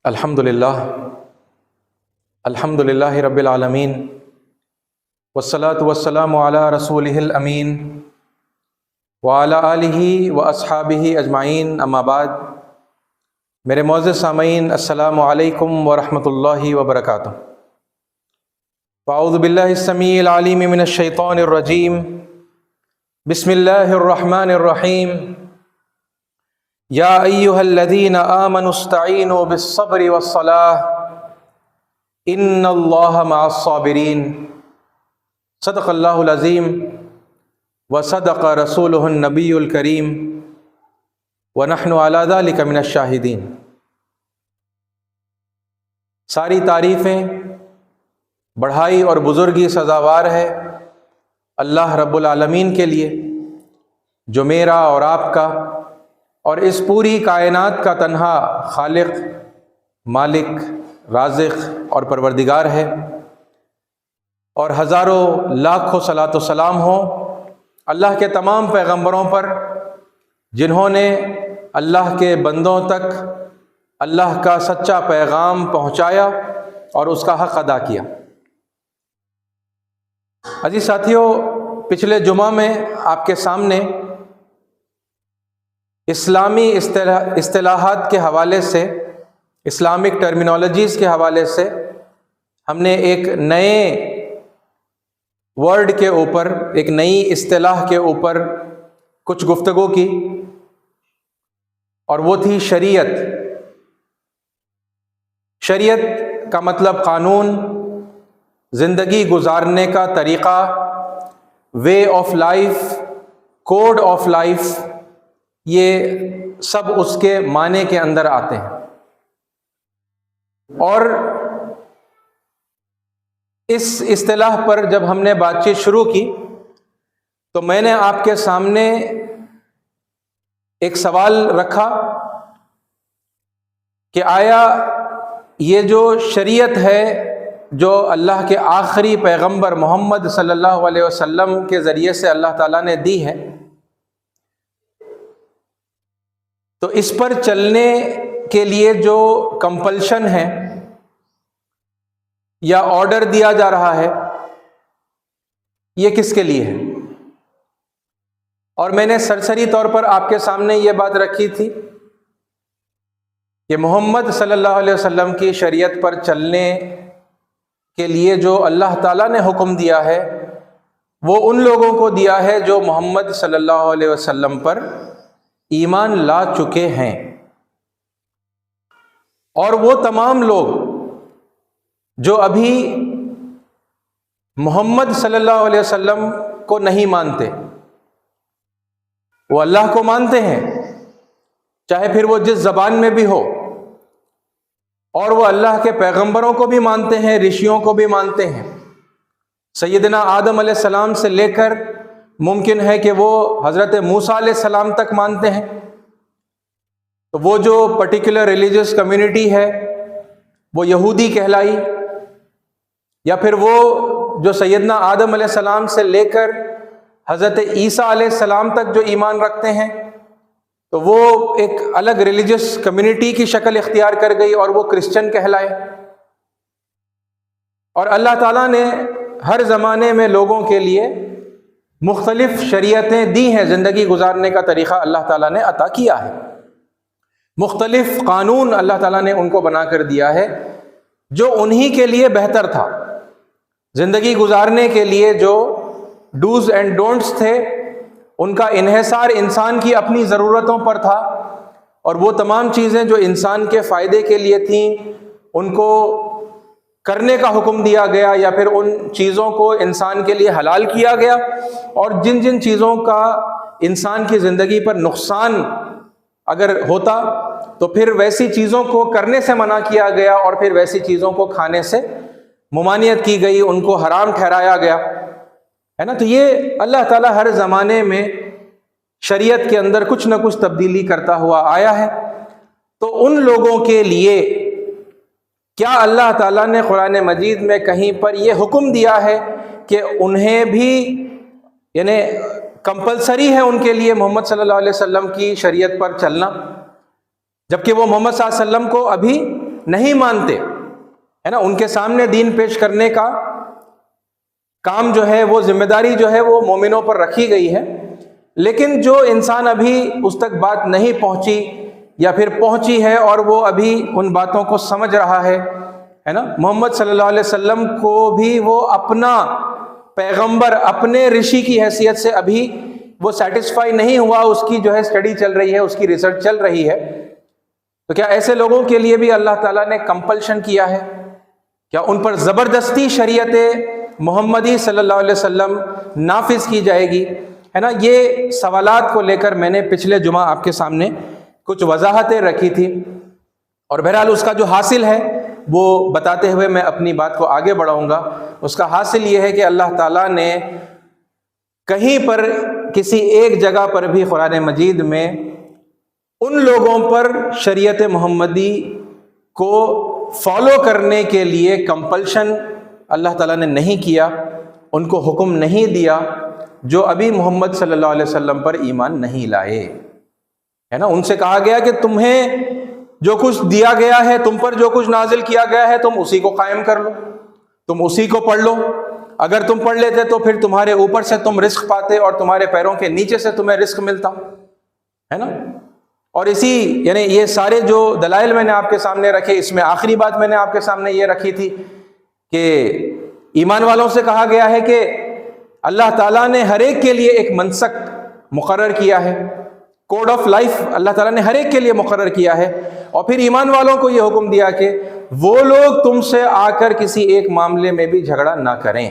الحمدللہ رب العالمین والصلاة والسلام علی رسولہ الامین وعلی آلہ واصحابہ اجمعین، اما بعد۔ میرے معزز سامعین، السلام علیکم ورحمۃ اللہ وبرکاتہ۔ اعوذ باللہ السمیع العلیم من الشیطان الرجیم، بسم اللہ الرحمن الرحیم۔ یا ایہا الذین آمنوا استعینوا بالصبر والصلاۃ ان اللہ مع الصابرین۔ صدق اللہ العظیم وصدق رسولہ النبی الکریم ونحن علی ذلک من الشاہدین۔ ساری تعریفیں، بڑھائی اور بزرگی سزاوار ہے اللہ رب العالمین کے لیے، جو میرا اور آپ کا اور اس پوری کائنات کا تنہا خالق، مالک، رازق اور پروردگار ہے، اور ہزاروں لاکھوں صلاۃ و سلام ہو اللہ کے تمام پیغمبروں پر، جنہوں نے اللہ کے بندوں تک اللہ کا سچا پیغام پہنچایا اور اس کا حق ادا کیا۔ عزیز ساتھیوں، پچھلے جمعہ میں آپ کے سامنے اسلامی اصطلاحات کے حوالے سے، اسلامک ٹرمینالوجیز کے حوالے سے ہم نے ایک نئے ورڈ کے اوپر، ایک نئی اصطلاح کے اوپر کچھ گفتگو کی، اور وہ تھی شریعت۔ شریعت کا مطلب قانون، زندگی گزارنے کا طریقہ، way of life, code of life, یہ سب اس کے معنی کے اندر آتے ہیں۔ اور اس اصطلاح پر جب ہم نے بات چیت شروع کی تو میں نے آپ کے سامنے ایک سوال رکھا کہ آیا یہ جو شریعت ہے جو اللہ کے آخری پیغمبر محمد صلی اللہ علیہ وسلم کے ذریعے سے اللہ تعالیٰ نے دی ہے، تو اس پر چلنے کے لیے جو کمپلشن ہے یا آرڈر دیا جا رہا ہے، یہ کس کے لیے ہے؟ اور میں نے سرسری طور پر آپ کے سامنے یہ بات رکھی تھی کہ محمد صلی اللہ علیہ وسلم کی شریعت پر چلنے کے لیے جو اللہ تعالیٰ نے حکم دیا ہے، وہ ان لوگوں کو دیا ہے جو محمد صلی اللہ علیہ وسلم پر ایمان لا چکے ہیں، اور وہ تمام لوگ جو ابھی محمد صلی اللہ علیہ وسلم کو نہیں مانتے، وہ اللہ کو مانتے ہیں، چاہے پھر وہ جس زبان میں بھی ہو، اور وہ اللہ کے پیغمبروں کو بھی مانتے ہیں، رشیوں کو بھی مانتے ہیں، سیدنا آدم علیہ السلام سے لے کر ممکن ہے کہ وہ حضرت موسیٰ علیہ السلام تک مانتے ہیں۔ تو وہ جو پرٹیکولر ریلیجس کمیونٹی ہے وہ یہودی کہلائی، یا پھر وہ جو سیدنا آدم علیہ السلام سے لے کر حضرت عیسیٰ علیہ السلام تک جو ایمان رکھتے ہیں، تو وہ ایک الگ ریلیجس کمیونٹی کی شکل اختیار کر گئی اور وہ کرسچن کہلائے۔ اور اللہ تعالیٰ نے ہر زمانے میں لوگوں کے لیے مختلف شریعتیں دی ہیں، زندگی گزارنے کا طریقہ اللہ تعالیٰ نے عطا کیا ہے، مختلف قانون اللہ تعالیٰ نے ان کو بنا کر دیا ہے جو انہی کے لیے بہتر تھا۔ زندگی گزارنے کے لیے جو ڈوز اینڈ ڈونٹس تھے، ان کا انحصار انسان کی اپنی ضرورتوں پر تھا، اور وہ تمام چیزیں جو انسان کے فائدے کے لیے تھیں ان کو کرنے کا حکم دیا گیا، یا پھر ان چیزوں کو انسان کے لیے حلال کیا گیا، اور جن جن چیزوں کا انسان کی زندگی پر نقصان اگر ہوتا تو پھر ویسی چیزوں کو کرنے سے منع کیا گیا، اور پھر ویسی چیزوں کو کھانے سے ممانعت کی گئی، ان کو حرام ٹھہرایا گیا، ہے نا۔ تو یہ اللہ تعالیٰ ہر زمانے میں شریعت کے اندر کچھ نہ کچھ تبدیلی کرتا ہوا آیا ہے۔ تو ان لوگوں کے لیے کیا اللہ تعالیٰ نے قرآن مجید میں کہیں پر یہ حکم دیا ہے کہ انہیں بھی، یعنی کمپلسری ہے ان کے لیے محمد صلی اللہ علیہ وسلم کی شریعت پر چلنا، جبکہ وہ محمد صلی اللہ علیہ وسلم کو ابھی نہیں مانتے، ہے نا، ان کے سامنے دین پیش کرنے کا کام جو ہے، وہ ذمہ داری جو ہے وہ مومنوں پر رکھی گئی ہے. لیکن جو انسان ابھی اس تک بات نہیں پہنچی یا پھر پہنچی ہے اور وہ ابھی ان باتوں کو سمجھ رہا ہے نا، محمد صلی اللہ علیہ وسلم کو بھی وہ اپنا پیغمبر، اپنے رشی کی حیثیت سے ابھی وہ سیٹسفائی نہیں ہوا، اس کی جو ہے اسٹڈی چل رہی ہے، اس کی ریسرچ چل رہی ہے. تو کیا ایسے لوگوں کے لیے بھی اللہ تعالیٰ نے کمپلشن کیا ہے؟ کیا ان پر زبردستی شریعت محمدی صلی اللہ علیہ وسلم نافذ کی جائے گی؟ ہے نا، یہ سوالات کو لے کر میں نے پچھلے جمعہ آپ کے سامنے کچھ وضاحتیں رکھی تھی، اور بہرحال اس کا جو حاصل ہے وہ بتاتے ہوئے میں اپنی بات کو آگے بڑھاؤں گا. اس کا حاصل یہ ہے کہ اللہ تعالیٰ نے کہیں پر کسی ایک جگہ پر بھی قرآن مجید میں ان لوگوں پر شریعت محمدی کو فالو کرنے کے لیے کمپلشن اللہ تعالیٰ نے نہیں کیا، ان کو حکم نہیں دیا جو ابھی محمد صلی اللہ علیہ وسلم پر ایمان نہیں لائے. ہے نا، ان سے کہا گیا کہ تمہیں جو کچھ دیا گیا ہے، تم پر جو کچھ نازل کیا گیا ہے، تم اسی کو قائم کر لو، تم اسی کو پڑھ لو. اگر تم پڑھ لیتے تو پھر تمہارے اوپر سے تم رزق پاتے اور تمہارے پیروں کے نیچے سے تمہیں رزق ملتا، ہے نا. اور اسی یعنی یہ سارے جو دلائل میں نے آپ کے سامنے رکھے، اس میں آخری بات میں نے آپ کے سامنے یہ رکھی تھی کہ ایمان والوں سے کہا گیا ہے کہ اللہ تعالیٰ نے ہر ایک کے لیے ایک منسک مقرر کیا ہے، کوڈ آف لائف اللہ تعالیٰ نے ہر ایک کے لیے مقرر کیا ہے. اور پھر ایمان والوں کو یہ حکم دیا کہ وہ لوگ تم سے آ کر کسی ایک معاملے میں بھی جھگڑا نہ کریں.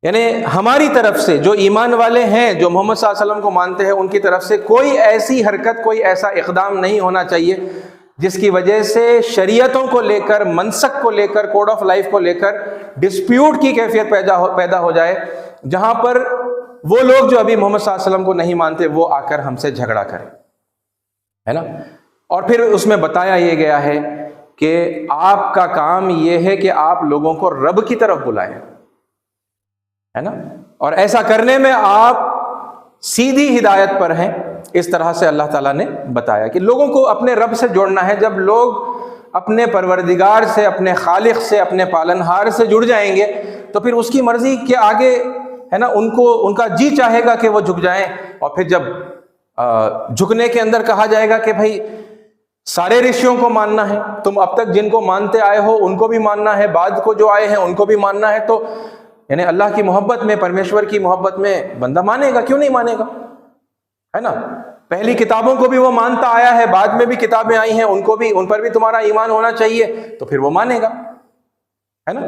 یعنی ہماری طرف سے جو ایمان والے ہیں، جو محمد صلی اللہ علیہ وسلم کو مانتے ہیں، ان کی طرف سے کوئی ایسی حرکت، کوئی ایسا اقدام نہیں ہونا چاہیے جس کی وجہ سے شریعتوں کو لے کر، منسک کو لے کر، کوڈ آف لائف کو لے کر ڈسپیوٹ کی کیفیت پیدا ہو جائے، جہاں پر وہ لوگ جو ابھی محمد صلی اللہ علیہ وسلم کو نہیں مانتے وہ آ کر ہم سے جھگڑا کریں، ہے نا. اور پھر اس میں بتایا یہ گیا ہے کہ آپ کا کام یہ ہے کہ آپ لوگوں کو رب کی طرف بلائیں، ہے نا، اور ایسا کرنے میں آپ سیدھی ہدایت پر ہیں. اس طرح سے اللہ تعالیٰ نے بتایا کہ لوگوں کو اپنے رب سے جوڑنا ہے. جب لوگ اپنے پروردگار سے، اپنے خالق سے، اپنے پالنہار سے جڑ جائیں گے تو پھر اس کی مرضی کے آگے، ہے نا، ان کا جی چاہے گا کہ وہ جھک جائیں. اور پھر جب جھکنے کے اندر کہا جائے گا کہ بھائی سارے رشیوں کو ماننا ہے، تم اب تک جن کو مانتے آئے ہو ان کو بھی ماننا ہے، بعد کو جو آئے ہیں ان کو بھی ماننا ہے، تو یعنی اللہ کی محبت میں، پرمیشور کی محبت میں بندہ مانے گا، کیوں نہیں مانے گا، ہے نا. پہلی کتابوں کو بھی وہ مانتا آیا ہے، بعد میں بھی کتابیں آئی ہیں، ان پر بھی تمہارا ایمان ہونا چاہیے، تو پھر وہ مانے گا، ہے نا.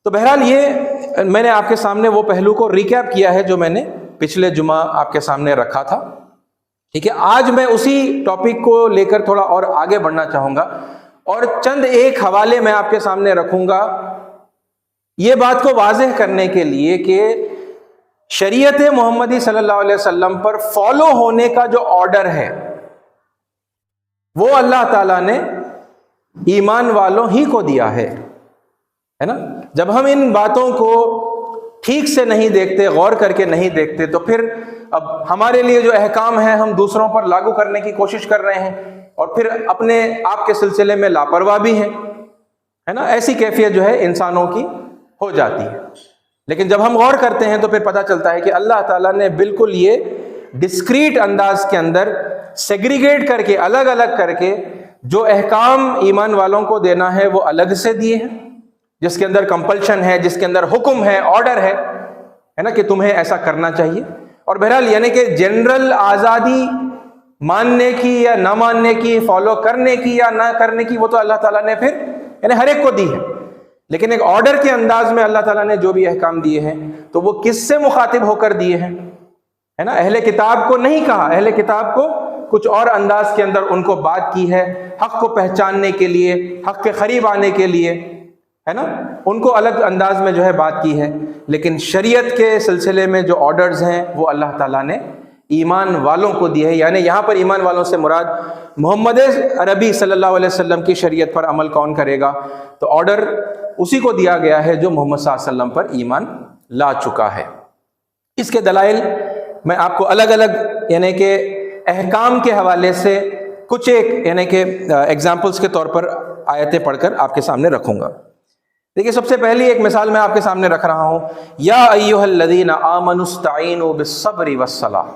تو بہرحال یہ میں نے آپ کے سامنے وہ پہلو کو ریکیپ کیا ہے جو میں نے پچھلے جمعہ آپ کے سامنے رکھا تھا. ٹھیک ہے، آج میں اسی ٹاپک کو لے کر تھوڑا اور آگے بڑھنا چاہوں گا، اور چند ایک حوالے میں آپ کے سامنے رکھوں گا یہ بات کو واضح کرنے کے لیے کہ شریعت محمدی صلی اللہ علیہ وسلم پر فالو ہونے کا جو آرڈر ہے وہ اللہ تعالیٰ نے ایمان والوں ہی کو دیا ہے نا. جب ہم ان باتوں کو ٹھیک سے نہیں دیکھتے، غور کر کے نہیں دیکھتے، تو پھر اب ہمارے لیے جو احکام ہیں ہم دوسروں پر لاگو کرنے کی کوشش کر رہے ہیں، اور پھر اپنے آپ کے سلسلے میں لاپرواہ بھی ہیں، ہے نا. ایسی کیفیت جو ہے انسانوں کی ہو جاتی ہے. لیکن جب ہم غور کرتے ہیں تو پھر پتہ چلتا ہے کہ اللہ تعالیٰ نے بالکل یہ ڈسکریٹ انداز کے اندر سیگریگیٹ کر کے، الگ الگ کر کے جو احکام ایمان والوں کو دینا ہے وہ الگ سے دیے ہیں، جس کے اندر کمپلشن ہے، جس کے اندر حکم ہے، آرڈر ہے نا، کہ تمہیں ایسا کرنا چاہیے. اور بہرحال یعنی کہ جنرل آزادی ماننے کی یا نہ ماننے کی، فالو کرنے کی یا نہ کرنے کی، وہ تو اللہ تعالیٰ نے پھر یعنی ہر ایک کو دی ہے. لیکن ایک آرڈر کے انداز میں اللہ تعالیٰ نے جو بھی احکام دیے ہیں تو وہ کس سے مخاطب ہو کر دیے ہیں، ہے نا. اہل کتاب کو نہیں کہا، اہل کتاب کو کچھ اور انداز کے اندر ان کو بات کی ہے، حق کو پہچاننے کے لیے، حق کے قریب آنے کے لیے، ہے نا. ان کو الگ انداز میں جو ہے بات کی ہے. لیکن شریعت کے سلسلے میں جو آرڈرز ہیں وہ اللہ تعالیٰ نے ایمان والوں کو دیے ہیں. یعنی یہاں پر ایمان والوں سے مراد محمد عربی صلی اللہ علیہ وسلم کی شریعت پر عمل کون کرے گا، تو آرڈر اسی کو دیا گیا ہے جو محمد صلی اللہ علیہ وسلم پر ایمان لا چکا ہے. اس کے دلائل میں آپ کو الگ الگ یعنی کہ احکام کے حوالے سے کچھ ایک یعنی کہ ایگزامپلس کے طور پر آیتیں پڑھ کر آپ کے سامنے رکھوں گا. دیکھیے سب سے پہلی ایک مثال میں آپ کے سامنے رکھ رہا ہوں. یا ایھا الذین آمنوا استعینوا بالصبر والصلاۃ،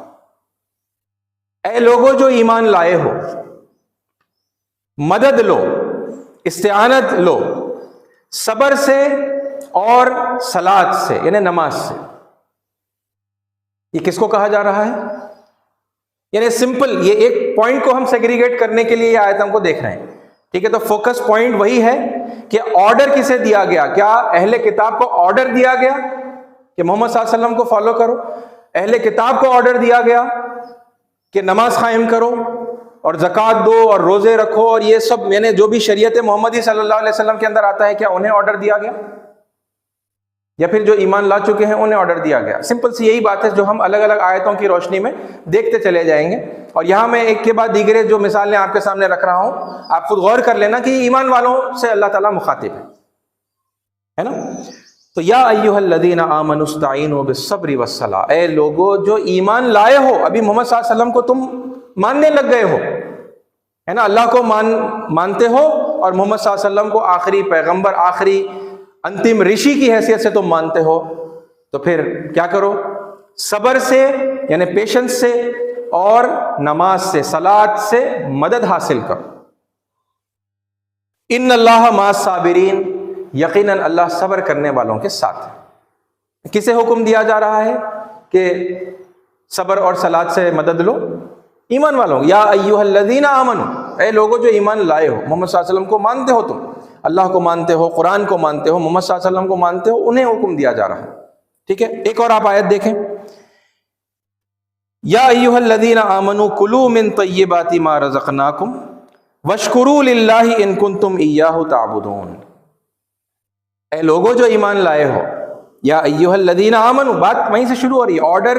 اے لوگوں جو ایمان لائے ہو، مدد لو، استعانت لو صبر سے اور صلاۃ سے یعنی نماز سے. یہ کس کو کہا جا رہا ہے؟ یعنی سمپل یہ ایک پوائنٹ کو ہم سیگریگیٹ کرنے کے لیے یہ آیت ہم کو دیکھ رہے ہیں. ٹھیک ہے، تو فوکس پوائنٹ وہی ہے کہ آرڈر کسے دیا گیا؟ کیا اہل کتاب کو آرڈر دیا گیا کہ محمد صلی اللہ علیہ وسلم کو فالو کرو؟ اہل کتاب کو آرڈر دیا گیا کہ نماز قائم کرو اور زکوٰۃ دو اور روزے رکھو اور یہ سب یعنی جو بھی شریعت محمدی صلی اللہ علیہ وسلم کے اندر آتا ہے، کیا انہیں آرڈر دیا گیا؟ یا پھر جو ایمان لا چکے ہیں انہیں آرڈر دیا گیا؟ سمپل سی یہی بات ہے جو ہم الگ الگ آیتوں کی روشنی میں دیکھتے چلے جائیں گے. اور یہاں میں ایک کے بعد دیگرے جو مثالیں آپ کے سامنے رکھ رہا ہوں، آپ خود غور کر لینا کہ ایمان والوں سے اللہ تعالیٰ مخاطب ہے نا. تو یا ایھا الذین آمنوا استعینوا بالصبر والصلاۃ، اے لوگو جو ایمان لائے ہو، ابھی محمد صلی اللہ علیہ وسلم کو تم ماننے لگ گئے ہو ہے نا، اللہ کو مانتے ہو اور محمد صلی اللہ علیہ وسلم کو آخری پیغمبر، آخری انتم رشی کی حیثیت سے تم مانتے ہو، تو پھر کیا کرو؟ صبر سے یعنی پیشنس سے اور نماز سے، صلاۃ سے مدد حاصل کرو. ان اللہ مع الصابرین، یقیناً اللہ صبر کرنے والوں کے ساتھ ہے. کسے حکم دیا جا رہا ہے کہ صبر اور صلاۃ سے مدد لو؟ ایمان والوں. یا ایھا الذین آمنوا، اے لوگوں جو ایمان لائے ہو، محمد صلی اللہ علیہ وسلم کو مانتے ہو، تم اللہ کو مانتے ہو، قرآن کو مانتے ہو، محمد صلی اللہ علیہ وسلم کو مانتے ہو، انہیں حکم دیا جا رہا ہے. ٹھیک ہے، ایک اور آپ آیت دیکھیں. یا ایھا الذین آمنوا کلوا من طیبات ما رزقناکم واشکروا للہ ان کنتم ایاہ تعبدون. اے لوگوں جو ایمان لائے ہو، یا ایھا الذین آمنوا، بات وہیں سے شروع ہو رہی ہے. آرڈر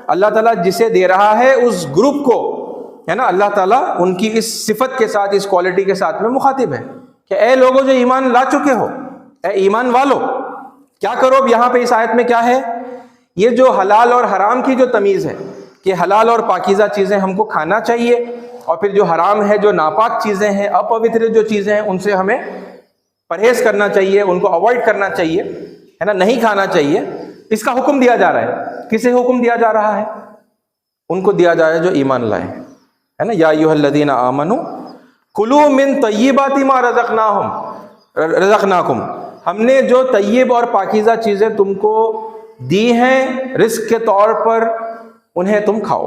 اللہ تعالیٰ جسے دے رہا ہے اس گروپ کو ہے نا، اللہ تعالیٰ ان کی اس صفت کے ساتھ، اس کوالٹی کے ساتھ میں مخاطب ہے کہ اے لوگوں جو ایمان لا چکے ہو، اے ایمان والو کیا کرو؟ اب یہاں پہ اس آیت میں کیا ہے؟ یہ جو حلال اور حرام کی جو تمیز ہے کہ حلال اور پاکیزہ چیزیں ہم کو کھانا چاہیے، اور پھر جو حرام ہے، جو ناپاک چیزیں ہیں، اپوتر جو چیزیں ہیں، ان سے ہمیں پرہیز کرنا چاہیے، ان کو اوائڈ کرنا چاہیے ہے نا، نہیں کھانا چاہیے. اس کا حکم دیا جا رہا ہے. کسے حکم دیا جا رہا ہے؟ ان کو دیا جا رہا ہے جو ایمان لائے ہے نا. یا ایھا الذین آمنوا کلوا من طیبات ما رزقناکم، ہم نے جو طیب اور پاکیزہ چیزیں تم کو دی ہیں رزق کے طور پر، انہیں تم کھاؤ.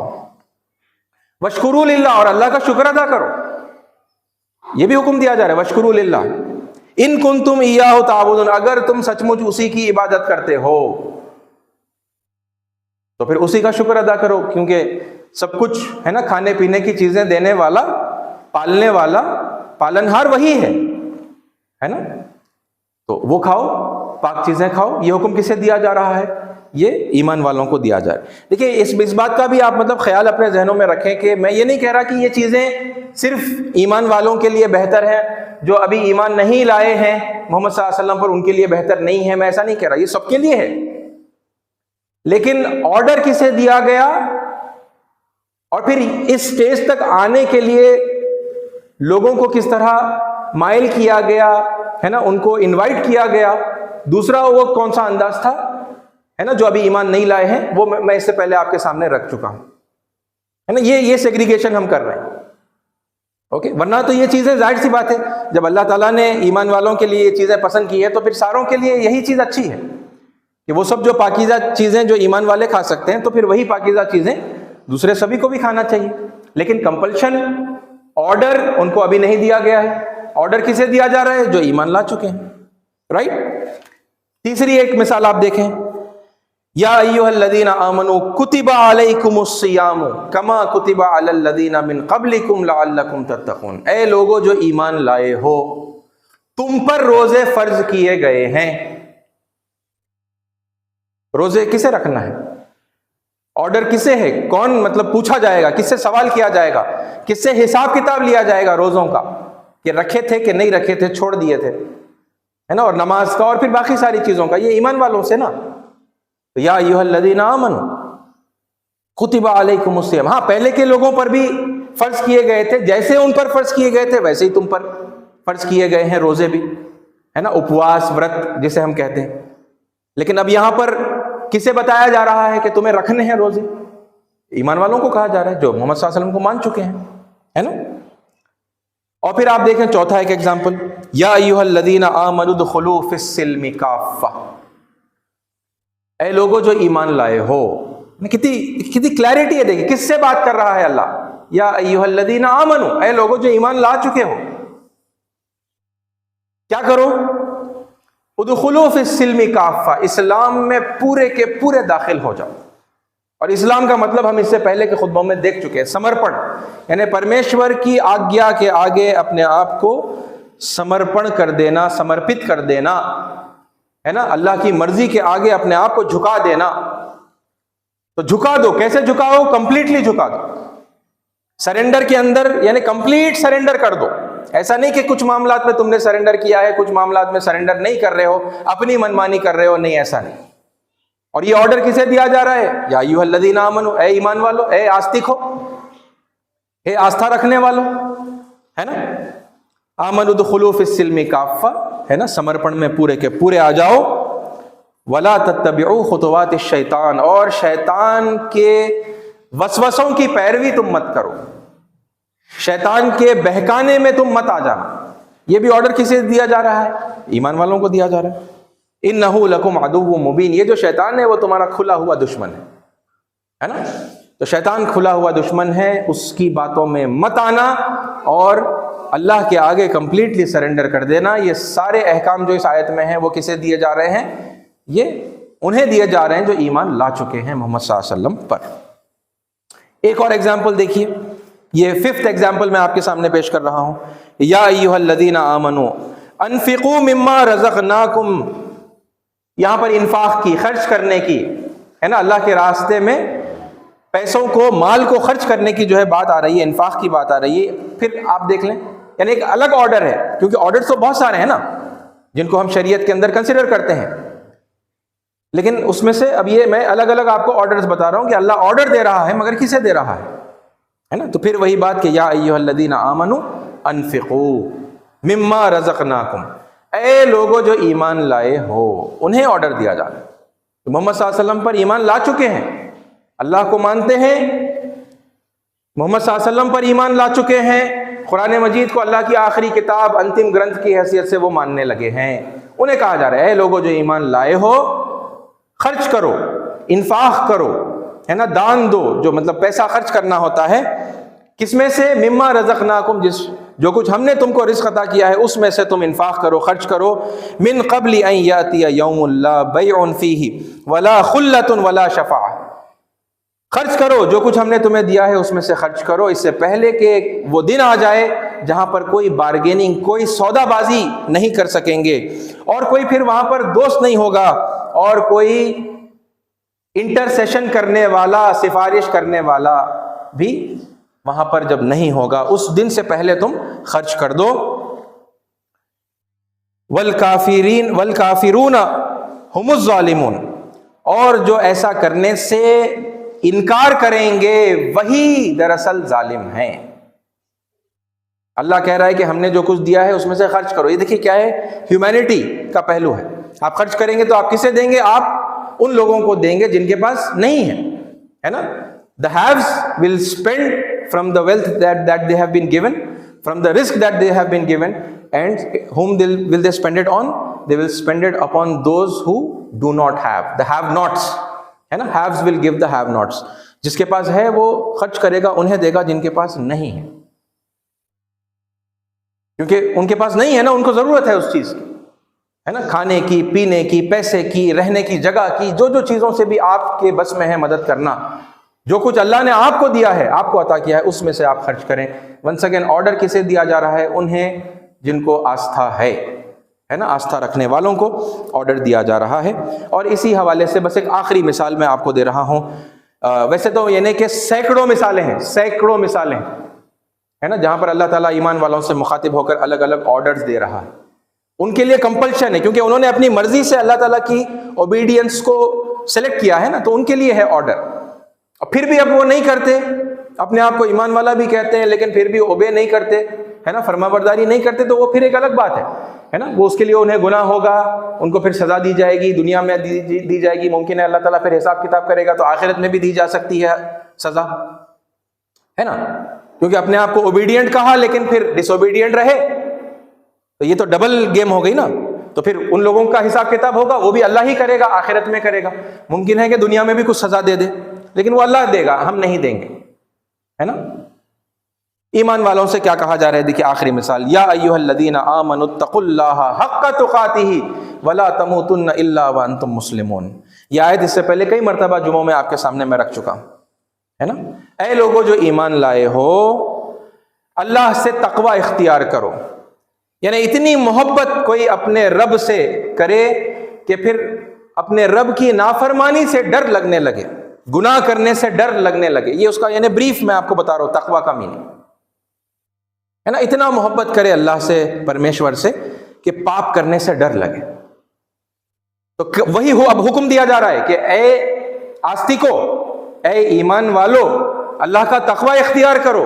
واشکروا للہ، اور اللہ کا شکر ادا کرو. یہ بھی حکم دیا جا رہا ہے، واشکروا للہ ان کنتم ایاہ تعبدون، اگر تم سچ مچ اسی کی عبادت کرتے ہو تو پھر اسی کا شکر ادا کرو، کیونکہ سب کچھ ہے نا، کھانے پینے کی چیزیں دینے والا، پالنے والا، پالنہار وہی ہے نا. تو وہ کھاؤ، پاک چیزیں کھاؤ. یہ حکم کسے دیا جا رہا ہے؟ یہ ایمان والوں کو دیا جائے. دیکھیے اس بات کا بھی آپ مطلب خیال اپنے ذہنوں میں رکھیں کہ میں یہ نہیں کہہ رہا کہ یہ چیزیں صرف ایمان والوں کے لیے بہتر ہیں، جو ابھی ایمان نہیں لائے ہیں محمد صلی اللہ علیہ وسلم پر ان کے لیے بہتر نہیں ہے. میں ایسا نہیں کہہ رہا، یہ سب کے لیے ہے. لیکن آرڈر کسے دیا گیا اور پھر اس سٹیج تک آنے کے لیے لوگوں کو کس طرح مائل کیا گیا ہے نا، ان کو انوائٹ کیا گیا. دوسرا وہ کون سا انداز تھا ہے نا، جو ابھی ایمان نہیں لائے ہیں، وہ میں اس سے پہلے آپ کے سامنے رکھ چکا ہوں ہے نا. یہ سیگریگیشن ہم کر رہے ہیں. اوکے، ورنہ تو یہ چیزیں ظاہر سی بات ہے، جب اللہ تعالیٰ نے ایمان والوں کے لیے یہ چیزیں پسند کی ہے تو پھر ساروں کے لیے یہی چیز اچھی ہے کہ وہ سب جو پاکیزہ چیزیں جو ایمان والے کھا سکتے ہیں، تو پھر وہی پاکیزہ چیزیں دوسرے سبھی کو بھی کھانا چاہیے. لیکن کمپلشن، آرڈر ان کو ابھی نہیں دیا گیا ہے. آرڈر کسے دیا جا رہا ہے؟ جو ایمان لا چکے ہیں. رائٹ. تیسری ایک مثال آپ دیکھیں. یا ایھا الذین آمنوا کتب علیکم الصیام کما کتب علی الذین من قبلکم لعلکم تتقون. اے لوگو جو ایمان لائے ہو، تم پر روزے فرض کیے گئے ہیں. روزے کسے رکھنا ہے؟ آرڈر کسے ہے؟ کون مطلب پوچھا جائے گا؟ کس سے سوال کیا جائے گا؟ کس سے حساب کتاب لیا جائے گا روزوں کا کہ رکھے تھے کہ نہیں رکھے تھے، چھوڑ دیے تھے ہے نا، اور نماز کا اور پھر باقی ساری چیزوں کا؟ یہ ایمان والوں سے نا. یا ایھا الذین آمنوا کتب علیکم الصیام. ہاں، پہلے کے لوگوں پر بھی فرض کیے گئے تھے، جیسے ان پر فرض کیے گئے تھے ویسے ہی تم پر فرض کیے گئے ہیں روزے بھی، ہے نا، اپواس ورت جسے ہم کہتے ہیں. لیکن اب یہاں پر کسے بتایا جا رہا ہے کہ تمہیں رکھنے ہیں روزے؟ ایمان والوں کو کہا جا رہا ہے جو محمد صلی اللہ علیہ وسلم کو مان چکے ہیں، ہے نا. اور پھر آپ دیکھیں چوتھا ایک ایگزامپل، یا ایھا الذین آمنوا ادخلوا فی السلم کافہ. اے لوگوں جو ایمان لائے ہو، کتنی کلیئرٹی ہے. دیکھیں کس سے بات کر رہا ہے اللہ، یا ایھا الذین آمنوا، اے لوگوں جو ایمان لا چکے ہو، کیا کرو؟ ادخلوا فی السلم کافہ، اسلام میں پورے کے پورے داخل ہو جاؤ. اور اسلام کا مطلب ہم اس سے پہلے کے خطبوں میں دیکھ چکے ہیں، سمرپن، یعنی پرمیشور کی آگیا کے آگے اپنے آپ کو سمرپن کر دینا، سمرپت کر دینا، ہے نا، اللہ کی مرضی کے آگے اپنے آپ کو جھکا دینا. تو جھکا دو، کیسے جھکاؤ؟ کمپلیٹلی جھکا دو. سرنڈر کے اندر یعنی کمپلیٹ سرنڈر کر دو. ایسا نہیں کہ کچھ معاملات میں تم نے سرنڈر کیا ہے، کچھ معاملات میں سرنڈر نہیں کر رہے ہو، اپنی منمانی کر رہے ہو، نہیں، ایسا نہیں. اور یہ آرڈر کسے دیا جا رہا ہے؟ یا ایھا الذین آمنوا، اے ایمان والو، اے آستک ہو، اے آستھا رکھنے والو، ہے نا. آمنوا ادخلوا فی السلم کافہ، ہے نا، سمرپن میں پورے کے پورے آ جاؤ. ولا تتبعوا خطوات الشیطان، اور شیطان کے وسوسوں کی پیروی تم مت کرو، شیطان کے بہکانے میں تم مت آ جانا. یہ بھی آرڈر کسے دیا جا رہا ہے؟ ایمان والوں کو دیا جا رہا ہے. انہ لکم عدو مبین، یہ جو شیطان ہے وہ تمہارا کھلا ہوا دشمن ہے نا. تو شیطان کھلا ہوا دشمن ہے، اس کی باتوں میں مت آنا اور اللہ کے آگے کمپلیٹلی سرنڈر کر دینا. یہ سارے احکام جو اس آیت میں ہیں وہ کسے دیے جا رہے ہیں؟ یہ انہیں دیے جا رہے ہیں جو ایمان لا چکے ہیں محمد صلی اللہ علیہ وسلم پر. ایک اور ایگزامپل دیکھیے، یہ ففتھ ایگزامپل میں آپ کے سامنے پیش کر رہا ہوں. یا ایھا الذین آمنوا انفقوا مما رزقناکم، یہاں پر انفاق کی، خرچ کرنے کی، ہے نا، اللہ کے راستے میں پیسوں کو، مال کو خرچ کرنے کی جو ہے بات آ رہی ہے، انفاق کی بات آ رہی ہے. پھر آپ دیکھ لیں، یعنی ایک الگ آرڈر ہے، کیونکہ آرڈر تو بہت سارے ہیں نا جن کو ہم شریعت کے اندر کنسیڈر کرتے ہیں، لیکن اس میں سے اب یہ میں الگ الگ آپ کو آرڈرز بتا رہا ہوں کہ اللہ آرڈر دے رہا ہے، مگر کسے دے رہا ہے نا. تو پھر وہی بات کہ یا ایھا الذین آمنوا انفقوا مما رزقناکم، اے لوگوں جو ایمان لائے ہو، انہیں آرڈر دیا جا رہا ہے. تو محمد صلی اللہ علیہ وسلم پر ایمان لا چکے ہیں، اللہ کو مانتے ہیں، محمد صلی اللہ علیہ وسلم پر ایمان لا چکے ہیں، قرآن مجید کو اللہ کی آخری کتاب، انتم گرنتھ کی حیثیت سے وہ ماننے لگے ہیں. انہیں کہا جا رہا ہے اے لوگوں جو ایمان لائے ہو، خرچ کرو، انفاق کرو، ہے نا، دان دو، جو مطلب پیسہ خرچ کرنا ہوتا ہے. کس میں سے؟ مما رزقناکم، جو کچھ ہم نے تم کو رزق عطا کیا ہے اس میں سے تم انفاق کرو، خرچ کرو. من قبل ان یاتی یوم لا بیع فیہ ولا خلۃ ولا شفاعہ، خرچ کرو جو کچھ ہم نے تمہیں دیا ہے اس میں سے خرچ کرو، اس سے پہلے کہ وہ دن آ جائے جہاں پر کوئی بارگیننگ، کوئی سودا بازی نہیں کر سکیں گے، اور کوئی پھر وہاں پر دوست نہیں ہوگا، اور کوئی انٹرسیشن کرنے والا، سفارش کرنے والا بھی وہاں پر جب نہیں ہوگا، اس دن سے پہلے تم خرچ کر دو. والکافرون هم الظالمون، اور جو ایسا کرنے سے انکار کریں گے وہی دراصل ظالم ہیں. اللہ کہہ رہا ہے کہ ہم نے جو کچھ دیا ہے اس میں سے خرچ کرو. یہ دیکھیے کیا ہے، ہیومینٹی کا پہلو ہے. آپ خرچ کریں گے تو آپ کسے دیں گے؟ آپ ان لوگوں کو دیں گے جن کے پاس نہیں ہے نا. The haves will spend from the wealth that they have been given, from the risk that they have been given, and whom will they spend it on? They will spend it upon those who do not have, the have-nots, ہے نا. haves will give the have-nots. جس کے پاس ہے وہ خرچ کرے گا، انہیں دے گا جن کے پاس نہیں ہے، کیونکہ ان کے پاس نہیں ہے نا، ان کو ضرورت ہے اس چیز کی، ہے نا، کھانے کی، پینے کی، پیسے کی، رہنے کی جگہ کی، جو چیزوں سے بھی آپ کے بس میں ہے مدد کرنا. جو کچھ اللہ نے آپ کو دیا ہے، آپ کو عطا کیا ہے، اس میں سے آپ خرچ کریں. ونس اگین آرڈر کسے دیا جا رہا ہے؟ انہیں جن کو آستھا ہے نا، آستھا رکھنے والوں کو آرڈر دیا جا رہا ہے. اور اسی حوالے سے بس ایک آخری مثال میں آپ کو دے رہا ہوں. ویسے تو یعنی کہ سینکڑوں مثالیں ہیں ہے نا، جہاں پر اللہ تعالیٰ ایمان والوں سے مخاطب ہو کر الگ الگ آرڈرز دے رہا ہے. ان کے لیے کمپلشن ہے، کیونکہ انہوں نے اپنی مرضی سے اللہ تعالیٰ کی اوبیڈینس کو سلیکٹ کیا ہے نا، تو ان کے لیے ہے آرڈر. اور پھر بھی اب وہ نہیں کرتے اپنے آپ کو ایمان والا بھی کہتے ہیں لیکن پھر بھی اوبے نہیں کرتے، ہے نا، فرما برداری نہیں کرتے، تو وہ پھر ایک الگ بات ہے نا، وہ اس کے لیے انہیں گناہ ہوگا، ان کو پھر سزا دی جائے گی، دنیا میں دی جائے گی، ممکن ہے اللہ تعالیٰ پھر حساب کتاب کرے گا تو آخرت میں بھی دی جا سکتی ہے سزا، ہے نا، کیونکہ اپنے آپ کو اوبیڈینٹ کہا لیکن پھر ڈس اوبیڈینٹ رہے، تو یہ تو ڈبل گیم ہو گئی نا، تو پھر ان لوگوں کا حساب کتاب ہوگا، وہ بھی اللہ ہی کرے گا، آخرت میں کرے گا، ممکن ہے کہ دنیا میں بھی کچھ سزا دے دے لیکن وہ اللہ دے گا، ہم نہیں دیں گے، ہے نا۔ ایمان والوں سے کیا کہا جا رہا ہے، دیکھیے آخری مثال، یا ایھا الذین آمنوا اتقوا اللہ حق تقاتہ ولا تموتن الا وانتم مسلمون۔ یہ آیت اس سے پہلے کئی مرتبہ جمعوں میں آپ کے سامنے میں رکھ چکا ہوں، ہے نا۔ اے لوگوں جو ایمان لائے ہو، اللہ سے تقوی اختیار کرو، یعنی اتنی محبت کوئی اپنے رب سے کرے کہ پھر اپنے رب کی نافرمانی سے ڈر لگنے لگے، گناہ کرنے سے ڈر لگنے لگے، یہ اس کا یعنی بریف میں آپ کو بتا رہا ہوں تقوی کا میننگ، ہے نا، اتنا محبت کرے اللہ سے، پرمیشور سے، کہ پاپ کرنے سے ڈر لگے۔ تو وہی اب حکم دیا جا رہا ہے کہ اے آستیکو، اے ایمان والو، اللہ کا تقوی اختیار کرو،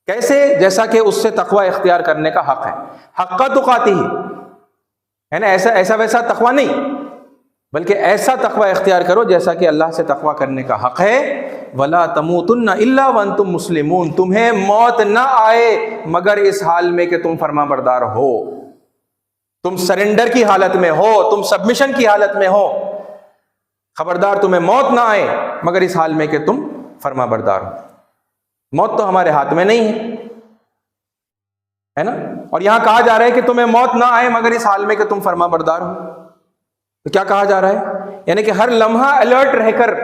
کیسے؟ جیسا کہ اس سے تقوی اختیار کرنے کا حق ہے، حق تقاتہ، ہے نا، ایسا ویسا تقوی نہیں، بلکہ ایسا تقوی اختیار کرو جیسا کہ اللہ سے تقوی کرنے کا حق ہے۔ وَلَا تَمُوتُنَّ إِلَّا وَأَنْتُمْ مُسْلِمُونَ، تمہیں موت نہ آئے مگر اس حال میں کہ تم فرما بردار ہو، تم سرنڈر کی حالت میں ہو، تم سبمیشن کی حالت میں ہو، خبردار تمہیں موت نہ آئے مگر اس حال میں کہ تم فرما بردار ہو۔ موت تو ہمارے ہاتھ میں نہیں ہے نا، اور یہاں کہا جا رہا ہے کہ تمہیں موت نہ آئے مگر اس حال میں کہ تم فرما بردار ہو، تو کیا کہا جا رہا ہے؟ یعنی کہ ہر لمحہ الرٹ رہ کر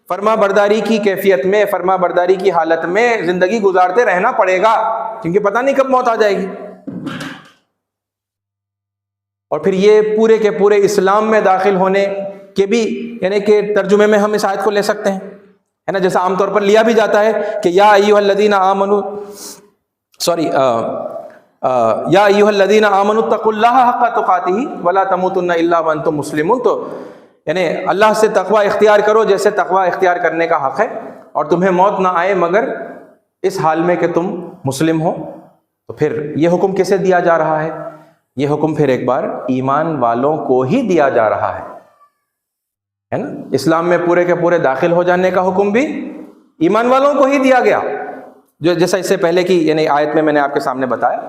فرما برداری کی کیفیت میں، فرما برداری کی حالت میں زندگی گزارتے رہنا پڑے گا، کیونکہ پتہ نہیں کب موت آ جائے گی۔ اور پھر یہ پورے کے پورے اسلام میں داخل ہونے کے بھی یعنی کہ ترجمے میں ہم اس آیت کو لے سکتے ہیں، ہے نا، جیسا عام طور پر لیا بھی جاتا ہے کہ یا ایھا الذین آمنوا یا ایھا الذین آمنوا اتقوا اللہ حق تقاتہ ولا تموتن الا وانتم مسلمون، تو یعنی اللہ سے تقوی اختیار کرو جیسے تقوی اختیار کرنے کا حق ہے، اور تمہیں موت نہ آئے مگر اس حال میں کہ تم مسلم ہو۔ تو پھر یہ حکم کسے دیا جا رہا ہے؟ یہ حکم پھر ایک بار ایمان والوں کو ہی دیا جا رہا ہے نا، اسلام میں پورے کے پورے داخل ہو جانے کا حکم بھی ایمان والوں کو ہی دیا گیا، جو جیسا اس سے پہلے کی یعنی آیت میں نے آپ کے سامنے بتایا۔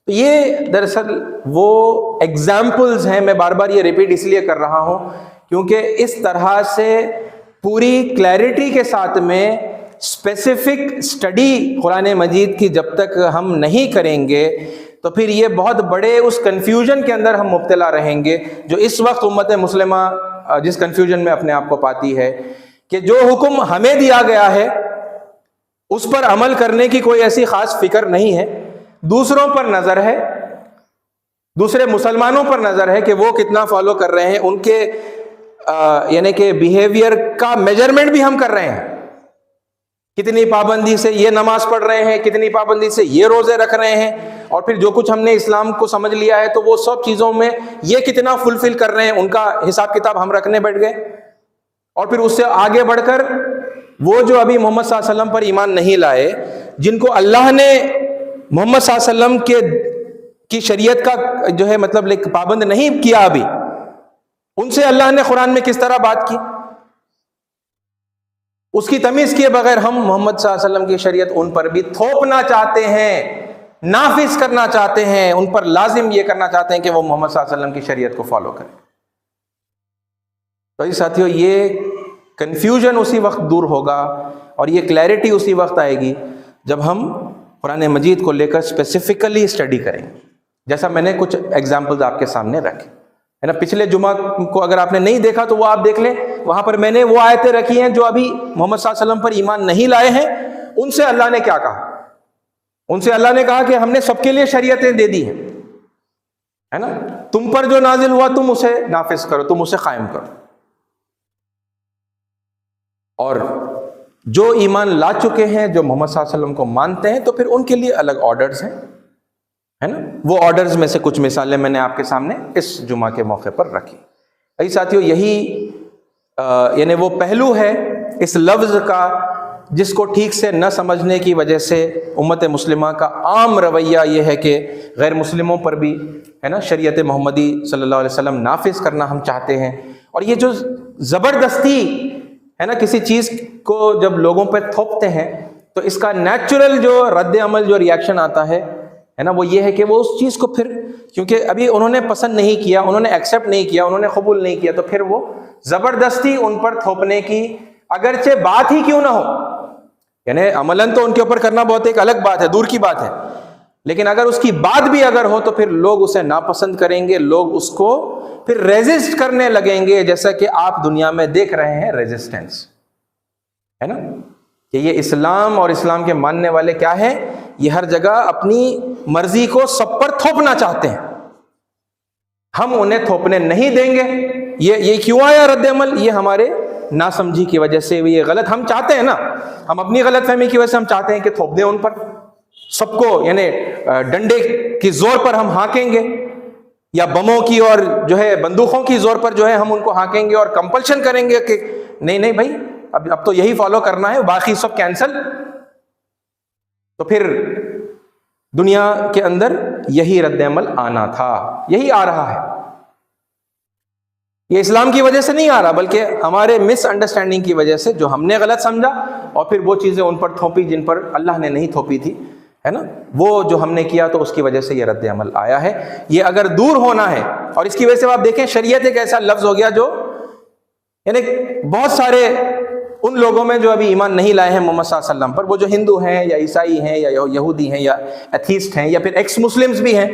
تو یہ دراصل وہ ایگزامپلز ہیں، میں بار بار یہ ریپیٹ اس لیے کر رہا ہوں کیونکہ اس طرح سے پوری کلیئرٹی کے ساتھ میں اسپیسیفک اسٹڈی قرآن مجید کی جب تک ہم نہیں کریں گے تو پھر یہ بہت بڑے اس کنفیوژن کے اندر ہم مبتلا رہیں گے، جو اس وقت امت مسلمہ جس کنفیوژن میں اپنے آپ کو پاتی ہے کہ جو حکم ہمیں دیا گیا ہے اس پر عمل کرنے کی کوئی ایسی خاص فکر نہیں ہے، دوسروں پر نظر ہے، دوسرے مسلمانوں پر نظر ہے کہ وہ کتنا فالو کر رہے ہیں، ان کے یعنی کہ بیہیویئر کا میجرمنٹ بھی ہم کر رہے ہیں، کتنی پابندی سے یہ نماز پڑھ رہے ہیں، کتنی پابندی سے یہ روزے رکھ رہے ہیں، اور پھر جو کچھ ہم نے اسلام کو سمجھ لیا ہے تو وہ سب چیزوں میں یہ کتنا فلفل کر رہے ہیں، ان کا حساب کتاب ہم رکھنے بیٹھ گئے۔ اور پھر اس سے آگے بڑھ کر وہ جو ابھی محمد صلی اللہ علیہ وسلم پر ایمان نہیں لائے، جن کو اللہ نے محمد صلی اللہ علیہ وسلم کی شریعت کا جو ہے مطلب پابند نہیں کیا ابھی، ان سے اللہ نے قرآن میں کس طرح بات کی، اس کی تمیز کیے بغیر ہم محمد صلی اللہ علیہ وسلم کی شریعت ان پر بھی تھوپنا چاہتے ہیں، نافذ کرنا چاہتے ہیں، ان پر لازم یہ کرنا چاہتے ہیں کہ وہ محمد صلی اللہ علیہ وسلم کی شریعت کو فالو کریں۔ تو ساتھیو، یہ کنفیوژن اسی وقت دور ہوگا اور یہ کلیئرٹی اسی وقت آئے گی جب ہم قرآن مجید کو لے کر اسپیسیفکلی اسٹڈی کریں، جیسا میں نے کچھ ایگزامپلز آپ کے سامنے رکھے، ہے نا۔ پچھلے جمعہ کو اگر آپ نے نہیں دیکھا تو وہ آپ دیکھ لیں، وہاں پر میں نے وہ آیتیں رکھی ہیں جو ابھی محمد صلی اللہ علیہ وسلم پر ایمان نہیں لائے ہیں، ان سے اللہ نے کیا کہا۔ ان سے اللہ نے کہا کہ ہم نے سب کے لیے شریعتیں دے دی ہیں، ہے نا، تم پر جو نازل ہوا تم اسے نافذ کرو، تم اسے قائم کرو، اور جو ایمان لا چکے ہیں، جو محمد صلی اللہ علیہ وسلم کو مانتے ہیں، تو پھر ان کے لیے الگ آرڈرز ہیں، ہے نا۔ وہ آرڈرز میں سے کچھ مثالیں میں نے آپ کے سامنے اس جمعہ کے موقع پر رکھی۔ ساتھیو، یہی یعنی وہ پہلو ہے اس لفظ کا جس کو ٹھیک سے نہ سمجھنے کی وجہ سے امت مسلمہ کا عام رویہ یہ ہے کہ غیر مسلموں پر بھی ہے نا شریعت محمدی صلی اللہ علیہ وسلم نافذ کرنا ہم چاہتے ہیں. اور یہ جو زبردستی ہے نا کسی چیز کو جب لوگوں پہ تھوپتے ہیں تو اس کا نیچرل جو رد عمل جو ریاکشن آتا ہے نا وہ یہ ہے کہ وہ اس چیز کو پھر کیونکہ ابھی انہوں نے پسند نہیں کیا, انہوں نے ایکسیپٹ نہیں کیا, انہوں نے قبول نہیں کیا, تو پھر وہ زبردستی ان پر تھوپنے کی اگرچہ بات ہی کیوں نہ ہو, یعنی عملاً تو ان کے اوپر کرنا بہت ایک الگ بات ہے, دور کی بات ہے, لیکن اگر اس کی بات بھی اگر ہو تو پھر لوگ اسے ناپسند کریں گے, لوگ اس کو پھر ریزسٹ کرنے لگیں گے, جیسا کہ آپ دنیا میں دیکھ رہے ہیں ریزسٹنس ہے نا کہ یہ اسلام اور اسلام کے ماننے والے کیا ہیں, یہ ہر جگہ اپنی مرضی کو سب پر تھوپنا چاہتے ہیں. ہم انہیں تھوپنے نہیں دیں گے. یہ کیوں آیا رد عمل, یہ ہمارے ناسمجھی کی وجہ سے, یہ غلط ہم چاہتے ہیں نا, ہم اپنی غلط فہمی کی وجہ سے ہم چاہتے ہیں کہ تھوپ دیں ان پر سب کو, یعنی ڈنڈے کی زور پر ہم ہانکیں گے یا بموں کی اور جو ہے بندوقوں کی زور پر جو ہے ہم ان کو ہانکیں گے اور کمپلشن کریں گے کہ نہیں بھائی اب تو یہی فالو کرنا ہے, باقی سب کینسل. تو پھر دنیا کے اندر یہی رد عمل آنا تھا, یہی آ رہا ہے. یہ اسلام کی وجہ سے نہیں آ رہا بلکہ ہمارے مس انڈرسٹینڈنگ کی وجہ سے, جو ہم نے غلط سمجھا اور پھر وہ چیزیں ان پر تھوپی جن پر اللہ نے نہیں تھوپی تھی ہے نا, وہ جو ہم نے کیا تو اس کی وجہ سے یہ رد عمل آیا ہے. یہ اگر دور ہونا ہے, اور اس کی وجہ سے آپ دیکھیں شریعت ایک ایسا لفظ ہو گیا جو یعنی بہت سارے ان لوگوں میں جو ابھی ایمان نہیں لائے ہیں محمد صلی اللہ علیہ وسلم پر, وہ جو ہندو ہیں یا عیسائی ہیں یا یہودی ہیں یا ایتھیسٹ ہیں یا پھر ایکس مسلمز بھی ہیں,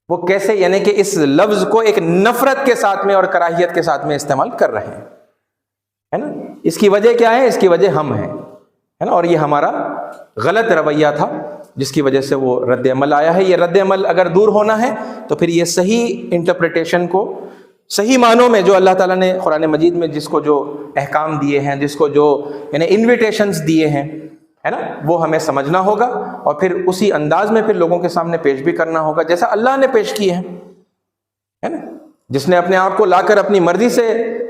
وہ کیسے یعنی کہ اس لفظ کو ایک نفرت کے ساتھ میں اور کراہیت کے ساتھ میں استعمال کر رہے ہیں ہے نا. اس کی وجہ کیا ہے, اس کی وجہ ہم ہیں ہے نا, اور یہ ہمارا غلط رویہ تھا جس کی وجہ سے وہ رد عمل آیا ہے. یہ رد عمل اگر دور ہونا ہے تو پھر یہ صحیح انٹرپریٹیشن کو صحیح معنوں میں جو اللہ تعالیٰ نے قرآن مجید میں جس کو جو احکام دیے ہیں, جس کو جو یعنی انویٹیشنز دیے ہیں ہے نا, وہ ہمیں سمجھنا ہوگا اور پھر اسی انداز میں پھر لوگوں کے سامنے پیش بھی کرنا ہوگا جیسا اللہ نے پیش کیے ہیں ہے نا. جس نے اپنے آپ کو لا کر اپنی مرضی سے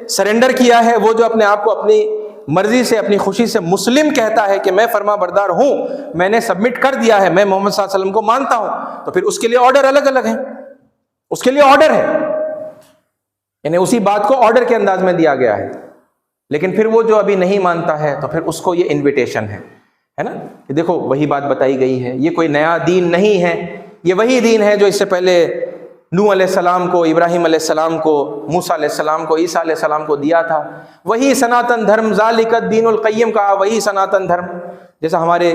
سرنڈر کیا ہے, وہ جو اپنے آپ کو اپنی مرضی سے اپنی خوشی سے مسلم کہتا ہے کہ میں فرما بردار ہوں, میں نے سبمٹ کر دیا ہے, میں محمد صلی اللہ علیہ وسلم کو مانتا ہوں, تو پھر اس کے لیے آرڈر الگ الگ ہیں, اس کے لیے آرڈر ہے, یعنی اسی بات کو آرڈر کے انداز میں دیا گیا ہے. لیکن پھر وہ جو ابھی نہیں مانتا ہے تو پھر اس کو یہ انویٹیشن ہے نا کہ دیکھو وہی بات بتائی گئی ہے, یہ کوئی نیا دین نہیں ہے, یہ وہی دین ہے جو اس سے پہلے نوح علیہ السلام کو, ابراہیم علیہ السلام کو, موسیٰ علیہ السلام کو, عیسیٰ علیہ السلام کو دیا تھا, وہی سناتن دھرم, ذالک الدین القیم کہا, وہی سناتن دھرم, جیسا ہمارے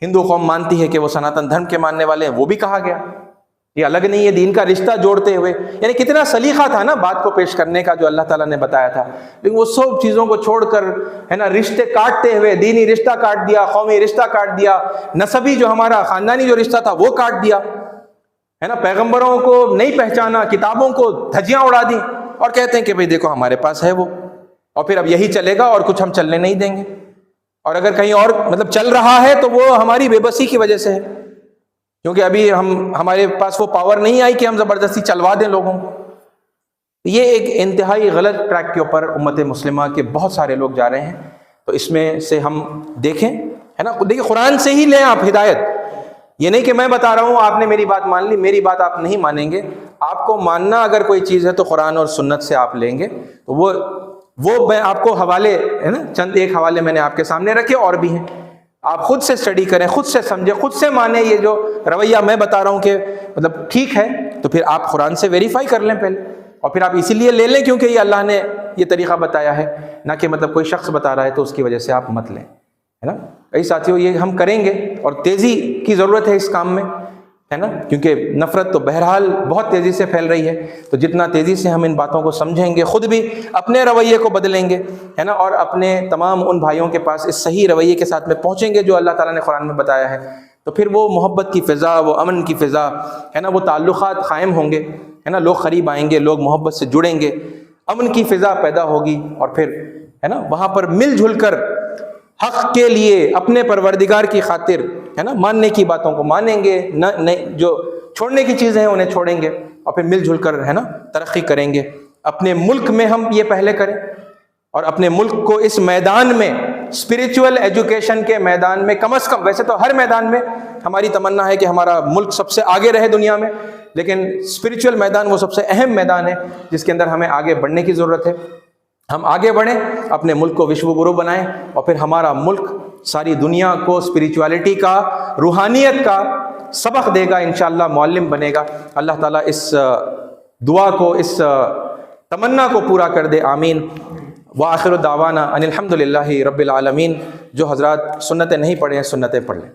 ہندو قوم مانتی ہے کہ وہ سناتن دھرم کے ماننے والے ہیں, وہ بھی کہا گیا. یہ الگ نہیں ہے, دین کا رشتہ جوڑتے ہوئے, یعنی کتنا سلیقہ تھا نا بات کو پیش کرنے کا جو اللہ تعالیٰ نے بتایا تھا. لیکن وہ سب چیزوں کو چھوڑ کر ہے نا رشتے کاٹتے ہوئے, دینی رشتہ کاٹ دیا, قومی رشتہ کاٹ دیا, نسبی جو ہمارا خاندانی جو رشتہ تھا وہ کاٹ دیا ہے نا, پیغمبروں کو نہیں پہچانا, کتابوں کو دھجیاں اڑا دی اور کہتے ہیں کہ بھئی دیکھو ہمارے پاس ہے وہ, اور پھر اب یہی چلے گا اور کچھ ہم چلنے نہیں دیں گے, اور اگر کہیں اور مطلب چل رہا ہے تو وہ ہماری بے بسی کی وجہ سے ہے, کیونکہ ابھی ہمارے پاس وہ پاور نہیں آئی کہ ہم زبردستی چلوا دیں لوگوں کو. یہ ایک انتہائی غلط ٹریک کے اوپر امت مسلمہ کے بہت سارے لوگ جا رہے ہیں. تو اس میں سے ہم دیکھیں ہے نا, دیکھیں قرآن سے ہی لیں آپ ہدایت, یہ نہیں کہ میں بتا رہا ہوں آپ نے میری بات مان لی, میری بات آپ نہیں مانیں گے. آپ کو ماننا اگر کوئی چیز ہے تو قرآن اور سنت سے آپ لیں گے. تو وہ میں آپ کو حوالے ہے نا, چند ایک حوالے میں نے آپ کے سامنے رکھے, اور بھی ہیں, آپ خود سے اسٹڈی کریں, خود سے سمجھیں, خود سے مانیں. یہ جو رویہ میں بتا رہا ہوں کہ مطلب ٹھیک ہے تو پھر آپ قرآن سے ویریفائی کر لیں پہلے, اور پھر آپ اسی لیے لے لیں کیونکہ یہ اللہ نے یہ طریقہ بتایا ہے, نہ کہ مطلب کوئی شخص بتا رہا ہے تو اس کی وجہ سے آپ مت لیں ہے نا. کئی ساتھیوں یہ ہم کریں گے, اور تیزی کی ضرورت ہے اس کام میں ہے نا, کیونکہ نفرت تو بہرحال بہت تیزی سے پھیل رہی ہے. تو جتنا تیزی سے ہم ان باتوں کو سمجھیں گے, خود بھی اپنے رویے کو بدلیں گے ہے نا, اور اپنے تمام ان بھائیوں کے پاس اس صحیح رویے کے ساتھ میں پہنچیں گے جو اللہ تعالیٰ نے قرآن میں بتایا ہے, تو پھر وہ محبت کی فضا, وہ امن کی فضا ہے نا, وہ تعلقات قائم ہوں گے ہے نا, لوگ قریب آئیں گے, لوگ محبت سے جڑیں گے, امن کی فضا پیدا ہوگی, اور پھر ہے نا وہاں پر مل جل کر حق کے لیے اپنے پروردگار کی خاطر ہے نا ماننے کی باتوں کو مانیں گے, جو چھوڑنے کی چیزیں ہیں انہیں چھوڑیں گے, اور پھر مل جل کر ہے نا ترقی کریں گے. اپنے ملک میں ہم یہ پہلے کریں, اور اپنے ملک کو اس میدان میں اسپریچول ایجوکیشن کے میدان میں کم از کم، ویسے تو ہر میدان میں ہماری تمنا ہے کہ ہمارا ملک سب سے آگے رہے دنیا میں، لیکن اسپریچول میدان وہ سب سے اہم میدان ہے جس کے اندر ہمیں آگے بڑھنے کی ضرورت ہے۔ ہم آگے بڑھیں، اپنے ملک کو وشو گرو بنائیں، اور پھر ہمارا ملک ساری دنیا کو اسپریچولیٹی کا، روحانیت کا سبق دے گا، انشاءاللہ معلم بنے گا۔ اللہ تعالیٰ اس دعا کو، اس تمنا کو پورا کر دے، آمین۔ وآخر دعوانا ان الحمد للہ رب العالمین۔ جو حضرات سنتیں نہیں پڑھے ہیں سنتیں پڑھ لیں۔